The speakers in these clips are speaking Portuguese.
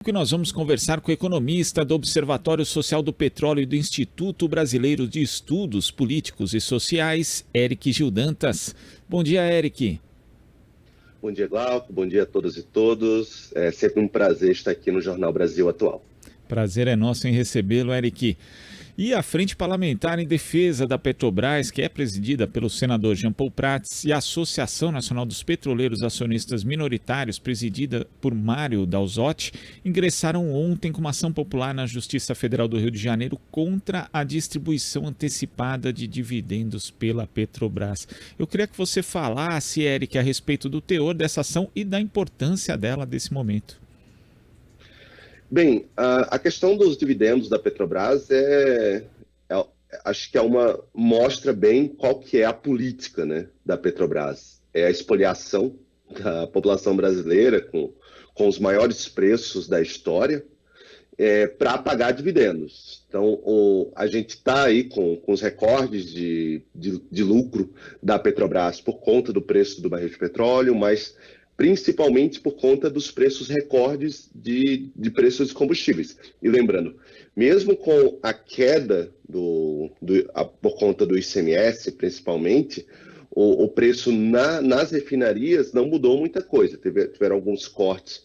Que nós vamos conversar com o economista do Observatório Social do Petróleo e do Instituto Brasileiro de Estudos Políticos e Sociais, Eric Gil Dantas. Bom dia, Eric. Bom dia, Glauco. Bom dia a todas e todos. É sempre um prazer estar aqui no Jornal Brasil Atual. Prazer é nosso em recebê-lo, Eric. E a Frente Parlamentar em Defesa da Petrobras, que é presidida pelo senador Jean Paul Prats, e a Associação Nacional dos Petroleiros Acionistas Minoritários, presidida por Mário Dalzotti, ingressaram ontem com uma ação popular na Justiça Federal do Rio de Janeiro contra a distribuição antecipada de dividendos pela Petrobras. Eu queria que você falasse, Eric, a respeito do teor dessa ação e da importância dela desse momento. Bem, a questão dos dividendos da Petrobras acho que mostra bem qual que é a política, né, da Petrobras. É a espoliação da população brasileira com os maiores preços da história para pagar dividendos. Então, a gente está aí com os recordes de lucro da Petrobras por conta do preço do barril de petróleo, mas principalmente por conta dos preços recordes de preços dos combustíveis. E lembrando, mesmo com a queda por conta do ICMS, principalmente, o preço nas refinarias não mudou muita coisa. Tiveram alguns cortes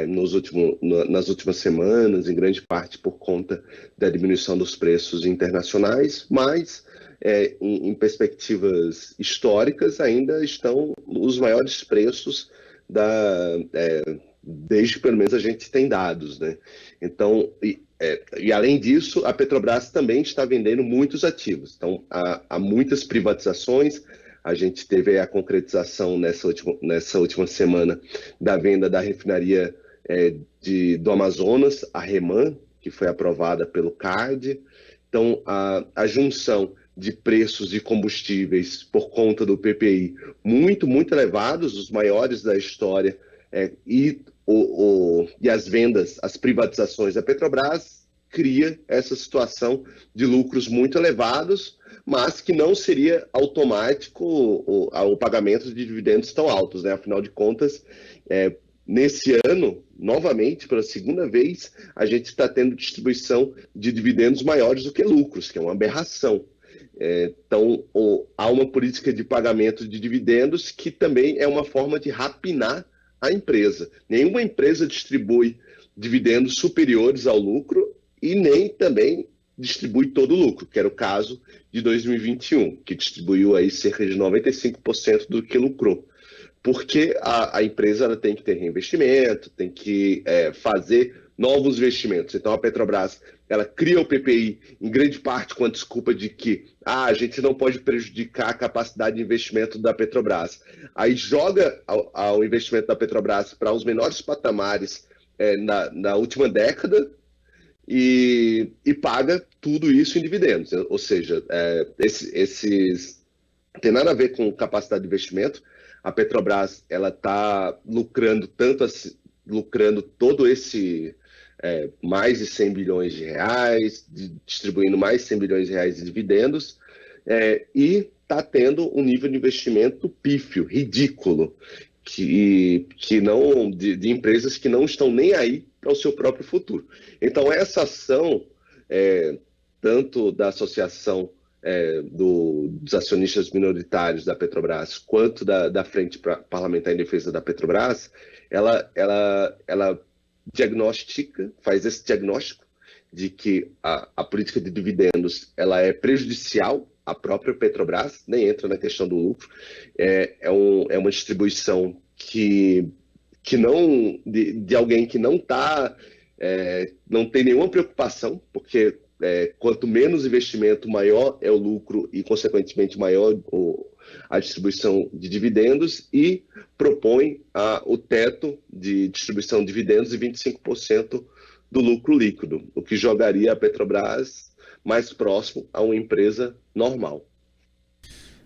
nas últimas semanas, em grande parte por conta da diminuição dos preços internacionais, mas em perspectivas históricas ainda estão os maiores preços desde que pelo menos a gente tem dados, né? Então, e além disso, a Petrobras também está vendendo muitos ativos. Então, há muitas privatizações. A gente teve a concretização nessa última semana da venda da refinaria do Amazonas, a REMAN, que foi aprovada pelo CARD. Então, a junção de preços de combustíveis por conta do PPI muito, muito elevados, os maiores da história, e as vendas, as privatizações da Petrobras, cria essa situação de lucros muito elevados, mas que não seria automático o pagamento de dividendos tão altos, né? Afinal de contas, nesse ano, novamente, pela segunda vez, a gente está tendo distribuição de dividendos maiores do que lucros, que é uma aberração. Então, há uma política de pagamento de dividendos que também é uma forma de rapinar a empresa. Nenhuma empresa distribui dividendos superiores ao lucro e nem também distribui todo o lucro, que era o caso de 2021, que distribuiu aí cerca de 95% do que lucrou. Porque a empresa ela tem que ter reinvestimento, tem que fazer novos investimentos. Então, a Petrobras ela cria o PPI em grande parte com a desculpa de que a gente não pode prejudicar a capacidade de investimento da Petrobras. Aí joga o investimento da Petrobras para os menores patamares na última década e paga tudo isso em dividendos. Ou seja, tem nada a ver com capacidade de investimento. A Petrobras ela está lucrando todo esse mais de 100 bilhões de reais, distribuindo mais de 100 bilhões de reais de dividendos, e está tendo um nível de investimento pífio, ridículo, de empresas que não estão nem aí para o seu próprio futuro. Então, essa ação, tanto da Associação dos Acionistas Minoritários da Petrobras, quanto da Frente Parlamentar em Defesa da Petrobras, ela faz esse diagnóstico de que a política de dividendos ela é prejudicial à própria Petrobras, nem entra na questão do lucro, é uma distribuição de alguém que não tem nenhuma preocupação, porque quanto menos investimento, maior é o lucro e, consequentemente, maior a distribuição de dividendos, e propõe o teto de distribuição de dividendos de 25% do lucro líquido, o que jogaria a Petrobras mais próximo a uma empresa normal.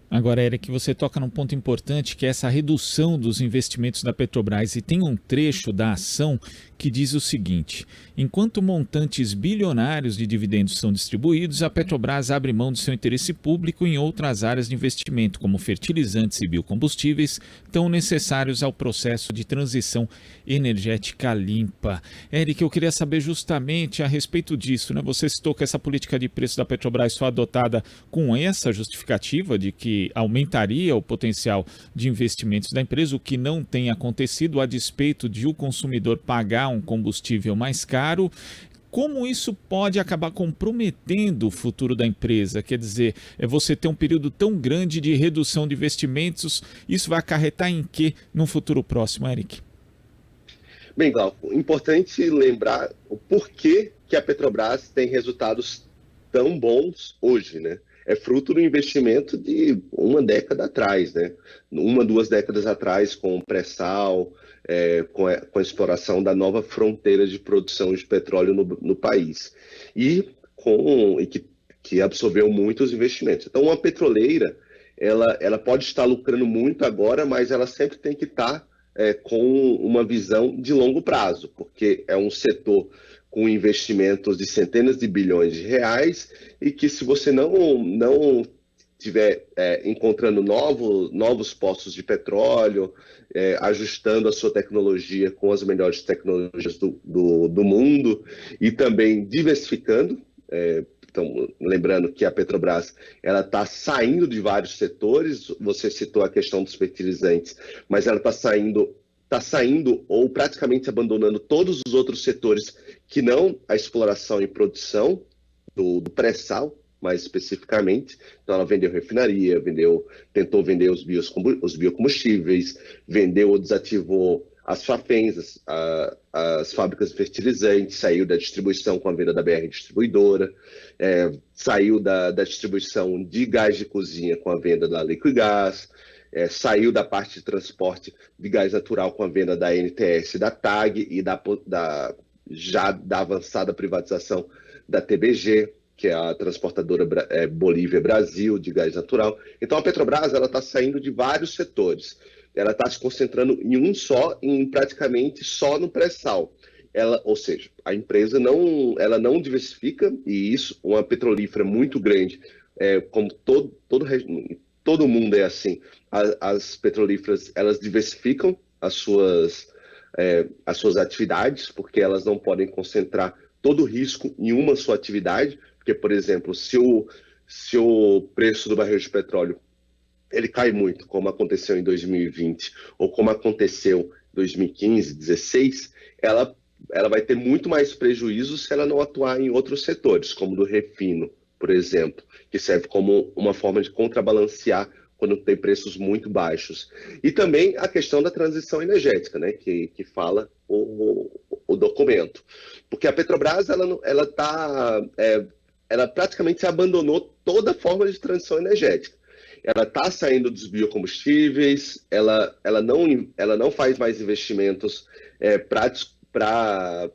Agora, Eric, você toca num ponto importante, que é essa redução dos investimentos da Petrobras. E tem um trecho da ação que diz o seguinte: enquanto montantes bilionários de dividendos são distribuídos, a Petrobras abre mão do seu interesse público em outras áreas de investimento, como fertilizantes e biocombustíveis, tão necessários ao processo de transição energética limpa. Eric, eu queria saber justamente a respeito disso, né? Você citou que essa política de preço da Petrobras foi adotada com essa justificativa de que aumentaria o potencial de investimentos da empresa, o que não tem acontecido, a despeito de o consumidor pagar um combustível mais caro. Como isso pode acabar comprometendo o futuro da empresa? Quer dizer, você ter um período tão grande de redução de investimentos, isso vai acarretar em quê no futuro próximo, Eric? Bem, Glauco, importante lembrar o porquê que a Petrobras tem resultados tão bons hoje, né? É fruto do investimento de uma década atrás, né? 2 décadas atrás, com o pré-sal, com a exploração da nova fronteira de produção de petróleo no país. E que absorveu muitos investimentos. Então, uma petroleira, ela pode estar lucrando muito agora, mas ela sempre tem que estar com uma visão de longo prazo, porque é um setor com investimentos de centenas de bilhões de reais e que, se você não estiver encontrando novos poços de petróleo, ajustando a sua tecnologia com as melhores tecnologias do mundo e também diversificando. Então, lembrando que a Petrobras está saindo de vários setores. Você citou a questão dos fertilizantes, mas ela está saindo ou praticamente abandonando todos os outros setores que não a exploração e produção do pré-sal, mais especificamente. Então, ela vendeu refinaria, tentou vender os biocombustíveis, vendeu ou desativou as FAFENs, as fábricas de fertilizantes, saiu da distribuição com a venda da BR Distribuidora, saiu da distribuição de gás de cozinha com a venda da Liquigás, saiu da parte de transporte de gás natural com a venda da NTS, da TAG e já da avançada privatização da TBG, que é a transportadora Bolívia Brasil de gás natural. Então, a Petrobras está saindo de vários setores. Ela está se concentrando em um só, praticamente só no pré-sal. Ou seja, a empresa ela não diversifica, e isso, uma petrolífera muito grande, como todo mundo é assim, as petrolíferas, elas diversificam as suas atividades, porque elas não podem concentrar todo o risco em uma só atividade, porque, por exemplo, se o preço do barril de petróleo ele cai muito, como aconteceu em 2020, ou como aconteceu em 2015, 2016, ela vai ter muito mais prejuízo se ela não atuar em outros setores, como do refino, por exemplo, que serve como uma forma de contrabalancear quando tem preços muito baixos. E também a questão da transição energética, né, que fala o documento. Porque a Petrobras, ela praticamente abandonou toda forma de transição energética. Ela está saindo dos biocombustíveis, ela não faz mais investimentos para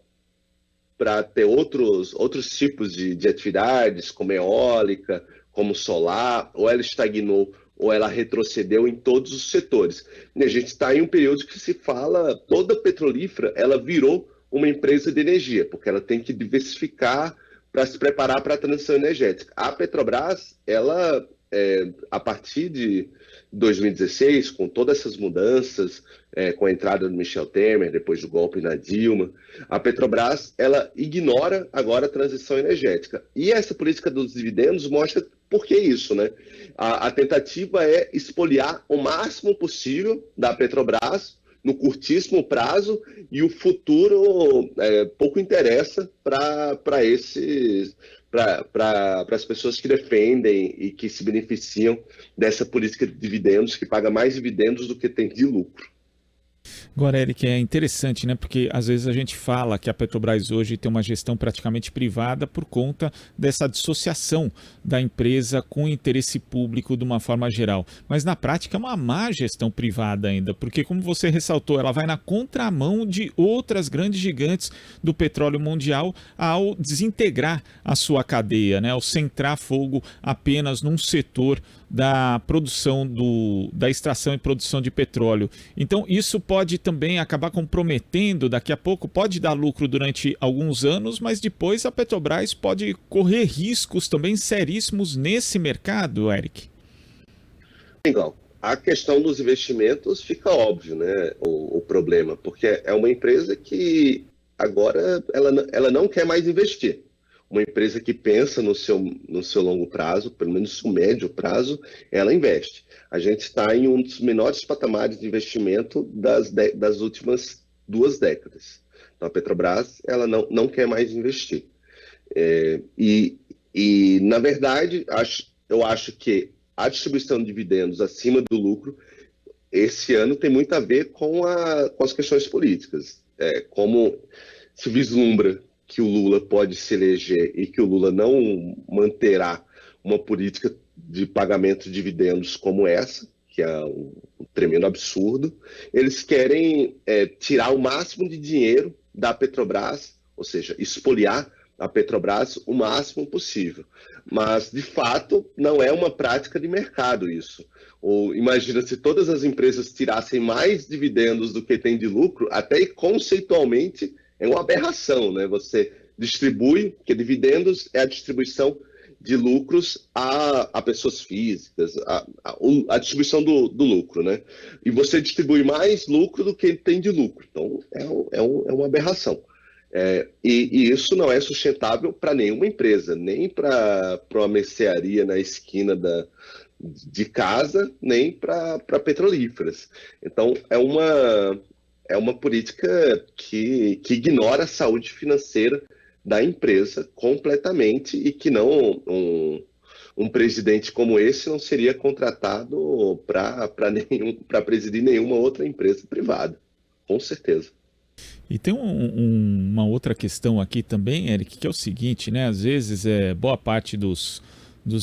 ter outros tipos de atividades, como eólica, como solar, ou ela estagnou, ou ela retrocedeu em todos os setores. E a gente está em um período que se fala, toda petrolífera, ela virou uma empresa de energia, porque ela tem que diversificar para se preparar para a transição energética. A Petrobras, a partir de 2016, com todas essas mudanças, com a entrada do Michel Temer, depois do golpe na Dilma, a Petrobras ela ignora agora a transição energética. E essa política dos dividendos mostra por que isso, né? A tentativa é expoliar o máximo possível da Petrobras no curtíssimo prazo, e o futuro pouco interessa para as pessoas que defendem e que se beneficiam dessa política de dividendos, que paga mais dividendos do que tem de lucro. Agora, Eric, é interessante, né? Porque às vezes a gente fala que a Petrobras hoje tem uma gestão praticamente privada por conta dessa dissociação da empresa com o interesse público de uma forma geral. Mas na prática é uma má gestão privada ainda, porque, como você ressaltou, ela vai na contramão de outras grandes gigantes do petróleo mundial ao desintegrar a sua cadeia, né? Ao centrar fogo apenas num setor da produção da extração e produção de petróleo. Então isso pode também acabar comprometendo, daqui a pouco pode dar lucro durante alguns anos, mas depois a Petrobras pode correr riscos também seríssimos nesse mercado, Eric? Legal. A questão dos investimentos fica óbvio, né? O problema, porque é uma empresa que agora ela não quer mais investir. Uma empresa que pensa no seu longo prazo, pelo menos no médio prazo, ela investe. A gente está em um dos menores patamares de investimento das últimas 2 décadas. Então, a Petrobras ela não quer mais investir. Na verdade, eu acho que a distribuição de dividendos acima do lucro, esse ano tem muito a ver com as questões políticas. Como se vislumbra que o Lula pode se eleger e que o Lula não manterá uma política de pagamento de dividendos como essa, que é um tremendo absurdo, eles querem tirar o máximo de dinheiro da Petrobras, ou seja, espoliar a Petrobras o máximo possível. Mas, de fato, não é uma prática de mercado isso. Ou imagina se todas as empresas tirassem mais dividendos do que tem de lucro, até conceitualmente é uma aberração, né? Você distribui, porque dividendos é a distribuição de lucros a pessoas físicas, a distribuição do lucro, né? E você distribui mais lucro do que tem de lucro. Então, é uma aberração. E isso não é sustentável para nenhuma empresa, nem para uma mercearia na esquina de casa, nem para petrolíferas. Então, é uma política que ignora a saúde financeira da empresa completamente e que não um presidente como esse não seria contratado para presidir nenhuma outra empresa privada, com certeza. E tem uma outra questão aqui também, Eric, que é o seguinte, né? Às vezes boa parte dos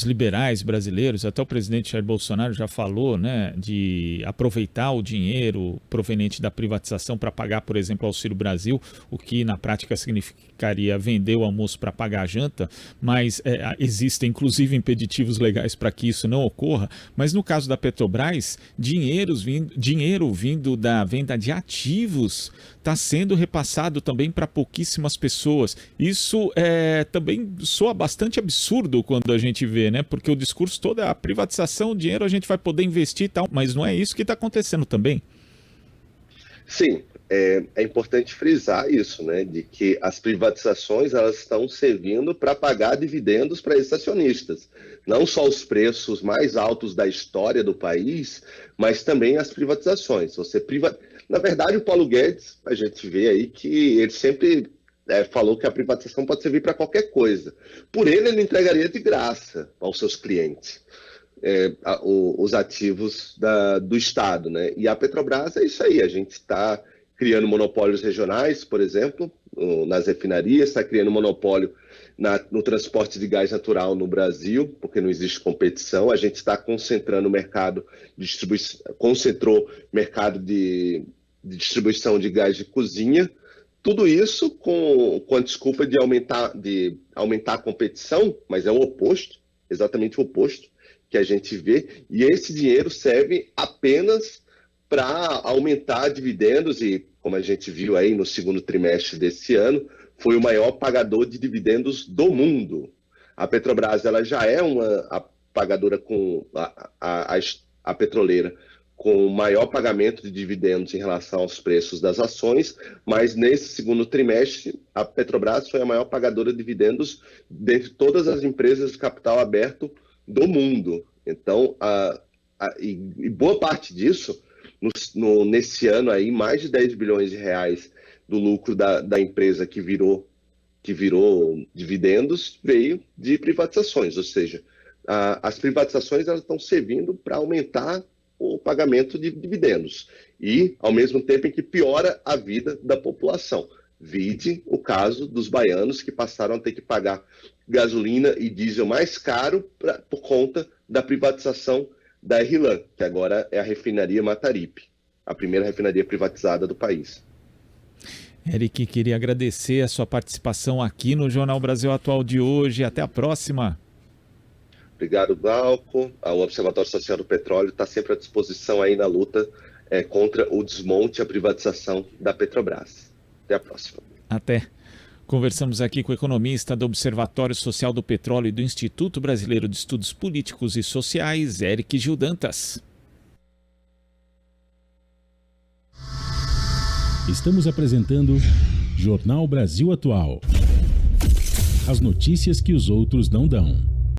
liberais brasileiros, até o presidente Jair Bolsonaro já falou, né, de aproveitar o dinheiro proveniente da privatização para pagar, por exemplo, o Auxílio Brasil, o que na prática significaria vender o almoço para pagar a janta, mas existem inclusive impeditivos legais para que isso não ocorra. Mas no caso da Petrobras, dinheiro vindo da venda de ativos está sendo repassado também para pouquíssimas pessoas. Isso também soa bastante absurdo quando a gente vê, né? Porque o discurso todo é a privatização, o dinheiro a gente vai poder investir e tal, mas não é isso que está acontecendo também. Sim, é importante frisar isso, né? De que as privatizações elas estão servindo para pagar dividendos para esses acionistas. Não só os preços mais altos da história do país, mas também as privatizações. Na verdade, o Paulo Guedes, a gente vê aí que ele sempre falou que a privatização pode servir para qualquer coisa. Por ele entregaria de graça aos seus clientes os ativos do Estado, né? E a Petrobras é isso aí, a gente está criando monopólios regionais, por exemplo, nas refinarias, está criando monopólio no transporte de gás natural no Brasil, porque não existe competição, a gente está concentrando o mercado de distribuição, concentrou mercado de distribuição de gás de cozinha, tudo isso com a desculpa de aumentar a competição, mas é o oposto, exatamente o oposto que a gente vê, e esse dinheiro serve apenas para aumentar dividendos, e como a gente viu aí no segundo trimestre desse ano, foi o maior pagador de dividendos do mundo. A Petrobras ela já é a pagadora a petroleira com o maior pagamento de dividendos em relação aos preços das ações, mas nesse segundo trimestre, a Petrobras foi a maior pagadora de dividendos dentre todas as empresas de capital aberto do mundo. Então, e boa parte disso, nesse ano aí, mais de 10 bilhões de reais do lucro da empresa que virou dividendos veio de privatizações, ou seja, as privatizações elas estão servindo para aumentar o pagamento de dividendos e, ao mesmo tempo, em que piora a vida da população. Vide o caso dos baianos que passaram a ter que pagar gasolina e diesel mais caro por conta da privatização da RLAM, que agora é a refinaria Mataripe, a primeira refinaria privatizada do país. Eric, queria agradecer a sua participação aqui no Jornal Brasil Atual de hoje. Até a próxima. Obrigado, Glauco. O Observatório Social do Petróleo está sempre à disposição aí na luta contra o desmonte e a privatização da Petrobras. Até a próxima. Até. Conversamos aqui com o economista do Observatório Social do Petróleo e do Instituto Brasileiro de Estudos Políticos e Sociais, Eric Gil Dantas. Estamos apresentando Jornal Brasil Atual. As notícias que os outros não dão.